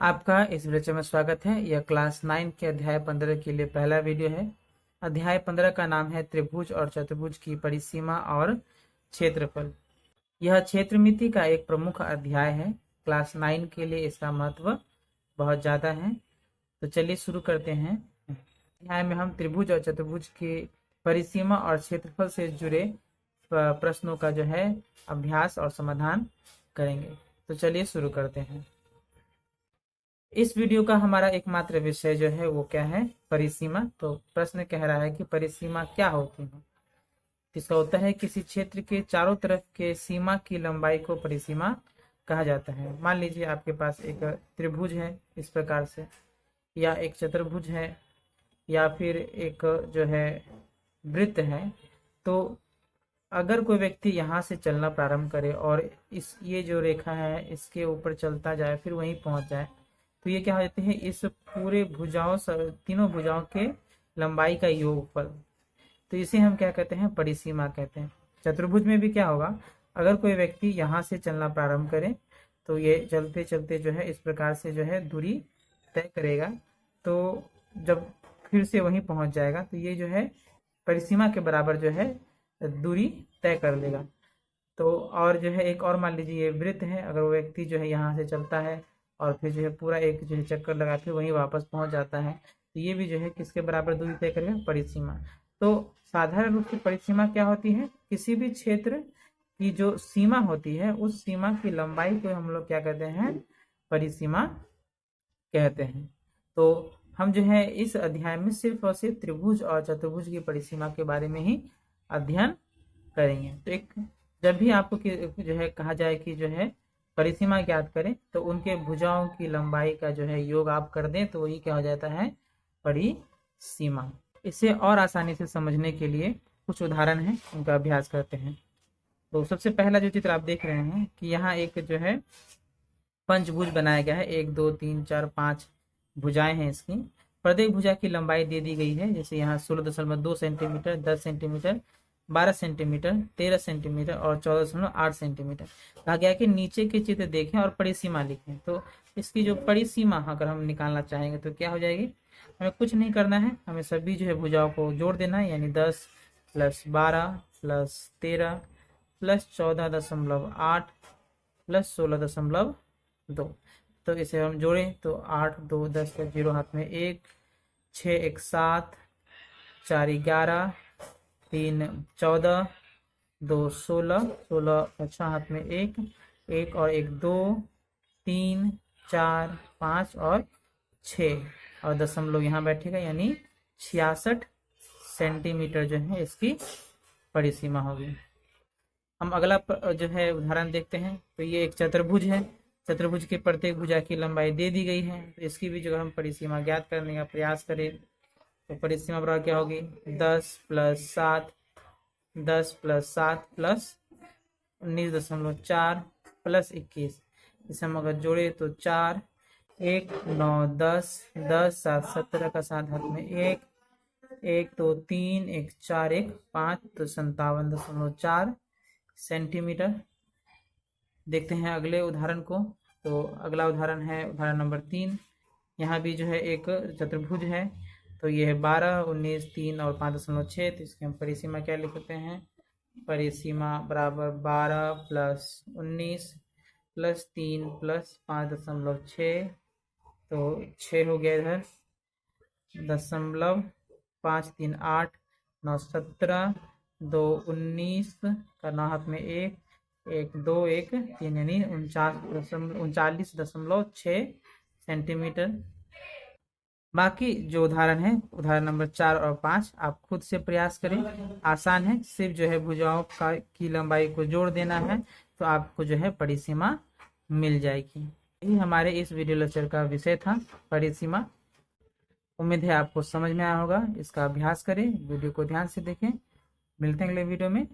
आपका इस लेक्चर में स्वागत है। यह क्लास 9 के अध्याय 15 के लिए पहला वीडियो है। अध्याय 15 का नाम है त्रिभुज और चतुर्भुज की परिसीमा और क्षेत्रफल। यह क्षेत्रमिति का एक प्रमुख अध्याय है। क्लास 9 के लिए इसका महत्व बहुत ज़्यादा है। तो चलिए शुरू करते हैं। अध्याय में हम त्रिभुज और चतुर्भुज की परिसीमा और क्षेत्रफल से जुड़े प्रश्नों का जो है अभ्यास और समाधान करेंगे। तो चलिए शुरू करते हैं। इस वीडियो का हमारा एकमात्र विषय जो है वो क्या है, परिसीमा। तो प्रश्न कह रहा है कि परिसीमा क्या होती है। इसका होता है किसी क्षेत्र के चारों तरफ के सीमा की लंबाई को परिसीमा कहा जाता है। मान लीजिए आपके पास एक त्रिभुज है इस प्रकार से, या एक चतुर्भुज है, या फिर एक जो है वृत्त है। तो अगर कोई व्यक्ति यहाँ से चलना प्रारंभ करे और ये जो रेखा है इसके ऊपर चलता जाए, फिर वहीं पहुंच जाए, तो ये क्या हो जाते हैं, इस पूरे भुजाओं तीनों भुजाओं के लंबाई का योगफल। तो इसे हम क्या कहते हैं, परिसीमा कहते हैं। चतुर्भुज में भी क्या होगा, अगर कोई व्यक्ति यहाँ से चलना प्रारंभ करे तो ये चलते चलते जो है इस प्रकार से जो है दूरी तय करेगा, तो जब फिर से वहीं पहुंच जाएगा तो ये जो है परिसीमा के बराबर जो है दूरी तय कर लेगा। तो और जो है एक और मान लीजिए ये वृत्त है, अगर वो व्यक्ति जो है यहाँ से चलता है और फिर जो है पूरा एक जो है चक्कर लगा के वहीं वापस पहुंच जाता है, तो ये भी जो है किसके बराबर दूरी तय करेगा, परिसीमा। तो साधारण रूप से परिसीमा क्या होती है, किसी भी क्षेत्र की जो सीमा होती है उस सीमा की लंबाई को हम लोग क्या कहते हैं, परिसीमा कहते हैं। तो हम जो है इस अध्याय में सिर्फ और सिर्फ त्रिभुज और चतुर्भुज की परिसीमा के बारे में ही अध्ययन करेंगे। तो एक जब भी आपको जो है कहा जाए कि जो है परिसीमा ज्ञात करें, तो उनके भुजाओं की लंबाई का जो है योग आप कर दें तो वही क्या हो जाता है, परिसीमा। इसे और आसानी से समझने के लिए कुछ उदाहरण हैं, उनका अभ्यास करते हैं। तो सबसे पहला जो चित्र आप देख रहे हैं कि यहाँ एक जो है पंचभुज बनाया गया है। 1 2 3 4 5 भुजाएं हैं इसकी। प्रत्येक भुजा की लंबाई दे दी गई है, जैसे यहाँ 16.2 सेंटीमीटर, 10 सेंटीमीटर, 12 सेंटीमीटर, 13 सेंटीमीटर और 14.8 सेंटीमीटर। कहा गया कि नीचे के चित्र देखें और परिसीमा लिखें। तो इसकी जो परिसीमा अगर हम निकालना चाहेंगे तो क्या हो जाएगी, हमें कुछ नहीं करना है, हमें सभी जो है भुजाओं को जोड़ देना है, यानी 10 + 12 + 13 + 14.8 + 16.2। तो इसे हम जोड़ें तो 8 2 10 का 0 हाथ में 1, 6 1 7, 4 11, 3 14, 2 16, 16 अच्छा हाथ में 1, 1 और 1 2, 3 4 5 और 6 और दशमलव यहाँ बैठेगा, यानी 66 सेंटीमीटर जो है इसकी परिसीमा होगी। हम अगला जो है उदाहरण देखते हैं। तो ये एक चतुर्भुज है। चतुर्भुज के प्रत्येक भुजा की लंबाई दे दी गई है, तो इसकी भी जो हम परिसीमा ज्ञात करने का प्रयास करें तो परिसीमा बराबर क्या होगी, 10 + 7, 10 + 7 + 19.4 + 21। इसे हम अगर जोड़े तो 4 1 9 10 10 7 17 का 7 हाथ में 1 1 2 3 1 4 1 5 तो 57.4 सेंटीमीटर। देखते हैं अगले उदाहरण को। तो अगला उदाहरण है उदाहरण नंबर 3। यहाँ भी जो है एक चतुर्भुज है। तो ये है 12 19 3 और 5.6। तो इसकी हम परिसीमा क्या लिखते हैं, परिसीमा बराबर 12 + 19 + 3 + 5.6। तो 6 हो गया इधर, 5 3 8 9 17, 2 19 का 9 हाथ में 1 1 2 1 3 यानी 39.6 सेंटीमीटर। बाकी जो उदाहरण है उदाहरण नंबर 4 और 5 आप खुद से प्रयास करें, आसान है, सिर्फ जो है भुजाओं का की लंबाई को जोड़ देना है तो आपको जो है परिसीमा मिल जाएगी। यही हमारे इस वीडियो लेक्चर का विषय था, परिसीमा। उम्मीद है आपको समझ में आया होगा। इसका अभ्यास करें, वीडियो को ध्यान से देखें। मिलते हैं अगले वीडियो में।